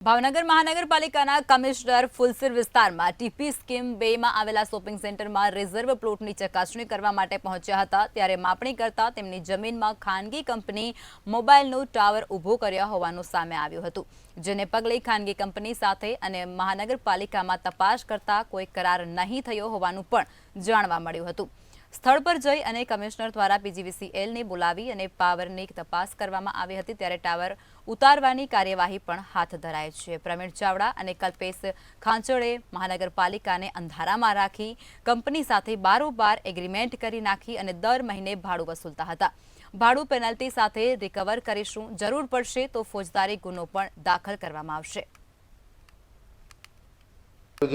ભાવનગર મહાનગરપાલિકાના કમિશનર ફુલસિર વિસ્તારમાં TP scheme 2માં આવેલા શોપિંગ સેન્ટરમાં રિઝર્વ પ્લોટની ચકાસણી કરવા માટે પહોંચ્યા હતા ત્યારે માપણી કરતા તેમની જમીનમાં ખાનગી કંપની મોબાઈલનો ટાવર ઊભો કર્યો હોવાનું સામે આવ્યું હતું, જેને પગલે ખાનગી કંપની સાથે અને મહાનગરપાલિકામાં તપાસ કરતા કોઈ કરાર નહીં થયો હોવાનું પણ જાણવા મળ્યું હતું। સ્થળ પર જઈ અને કમિશનર દ્વારા પીજીવીસીએલને બોલાવી અને પાવરની તપાસ કરવામાં આવી હતી ત્યારે ટાવર ઉતારવાની કાર્યવાહી પણ હાથ ધરાઈ છે। પ્રવીણ ચાવડા અને કલ્પેશ ખાંચોડે મહાનગરપાલિકાને અંધારામાં રાખી કંપની સાથે બારોબાર એગ્રીમેન્ટ કરી નાખી અને દર મહિને ભાડું વસૂલતા હતા। ભાડું પેનલ્ટી સાથે રિકવર કરીશું, જરૂર પડશે તો ફોજદારી ગુનો પણ દાખલ કરવામાં આવશે।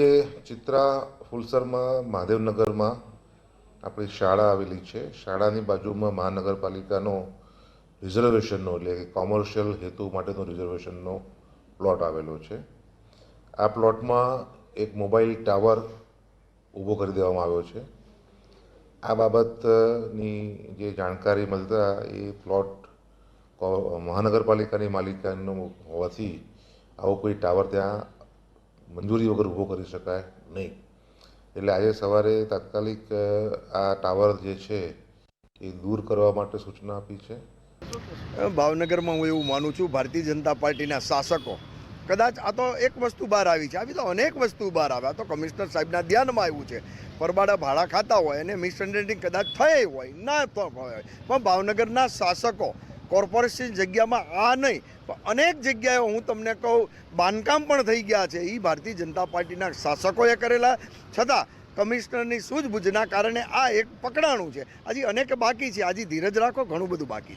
જે ચિત્રા ફુલસરમાં મહાદેવનગરમાં આપણી શાળા આવેલી છે, શાળાની બાજુમાં મહાનગરપાલિકાનો રિઝર્વેશનનો એટલે કે કોમર્શિયલ હેતુ માટેનો રિઝર્વેશનનો પ્લોટ આવેલો છે। આ પ્લોટમાં એક મોબાઈલ ટાવર ઊભો કરી દેવામાં આવ્યો છે। આ બાબતની જે જાણકારી મળતા એ પ્લોટ મહાનગરપાલિકાની માલિકાનો હોવાથી આવો કોઈ ટાવર ત્યાં મંજૂરી વગર ઊભો કરી શકાય નહીં, એટલે આજે સવારે તાત્કાલિક આ ટાવર જે છે એ દૂર કરવા માટે સૂચના આપી છે। ભાવનગરમાં હું એવું માનું છું, ભારતીય જનતા પાર્ટીના શાસકો કદાચ આ તો એક વસ્તુ બહાર આવી છે, આવી તો અનેક વસ્તુ બહાર આવે, આ તો કમિશનર સાહેબના ધ્યાનમાં આવ્યું છે। પરબાડા ભાડા ખાતા હોય અને મિસઅન્ડરસ્ટેન્ડિંગ કદાચ થઈ હોય ના તો હોય, પણ ભાવનગરના શાસકો કોર્પોરેશન જગ્યામાં આ નહીં પણ અનેક જગ્યાએ હું તમને કહું બાંધકામ પણ થઈ ગયા છે, એ ભારતીય જનતા પાર્ટીના શાસકોએ કરેલા, છતાં કમિશનરની સૂઝબૂછના કારણે આ એક પકડાણું છે। હજી અનેક બાકી છે, હજી ધીરજ રાખો, ઘણું બધું બાકી છે।